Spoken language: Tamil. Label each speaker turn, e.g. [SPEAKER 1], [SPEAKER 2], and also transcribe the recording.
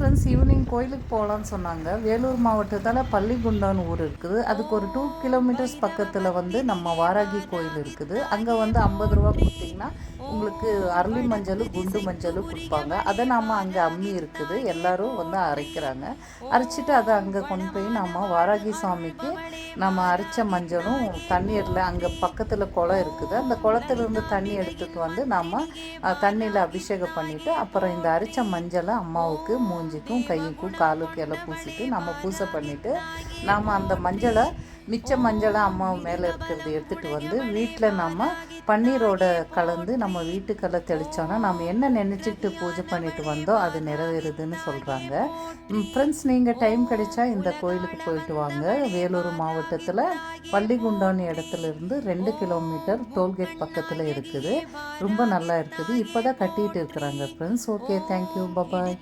[SPEAKER 1] ஃப்ரெண்ட்ஸ் ஈவினிங் கோயிலுக்கு போகலான்னு சொன்னாங்க. வேலூர் மாவட்டத்தில் பள்ளிகுண்டான்னு ஊர் இருக்குது. அதுக்கு ஒரு 2 கிலோமீட்டர்ஸ் பக்கத்தில் வந்து நம்ம வாராகி கோயில் இருக்குது. அங்கே வந்து 50 ரூபா கொடுத்திங்கன்னா உங்களுக்கு அரளி மஞ்சள் குண்டு மஞ்சள் கொடுப்பாங்க. அதை நாம் அங்கே அம்மி இருக்குது, எல்லோரும் வந்து அரைக்கிறாங்க. அரைச்சிட்டு அதை அங்கே கொண்டு போய் நம்ம வாராகி சாமிக்கு நம்ம அரைச்ச மஞ்சளும் தண்ணீரில் அங்கே பக்கத்தில் குளம் இருக்குது, அந்த குளத்துலேருந்து தண்ணி எடுத்துகிட்டு வந்து நம்ம தண்ணியில் அபிஷேகம் பண்ணிவிட்டு அப்புறம் இந்த அரைச்ச மஞ்சளை அம்மாவுக்கு மூஞ்சிக்கும் கைக்கும் காலுக்கு எல்லாம் பூசிட்டு நம்ம பூசை பண்ணிவிட்டு நாம் அந்த மஞ்சளை மிச்ச மஞ்சளை அம்மா மேலே இருக்கிறது எடுத்துகிட்டு வந்து வீட்டில் நம்ம பன்னீரோட கலந்து நம்ம வீட்டுக்கெல்லாம் தெளித்தோன்னா நம்ம என்ன நினச்சிக்கிட்டு பூஜை பண்ணிட்டு வந்தோம் அது நிறைவேறுதுன்னு சொல்கிறாங்க. ஃப்ரெண்ட்ஸ், நீங்கள் டைம் கிடைச்சா இந்த கோயிலுக்கு போயிட்டு வாங்க. வேலூர் மாவட்டத்தில் பள்ளிகுண்டான் இடத்துல இருந்து 2 கிலோமீட்டர் டோல்கேட் பக்கத்தில் இருக்குது. ரொம்ப நல்லா இருக்குது. இப்போ தான் கட்டிகிட்டு இருக்கிறாங்க ஃப்ரெண்ட்ஸ். Okay, thank you, bye bye.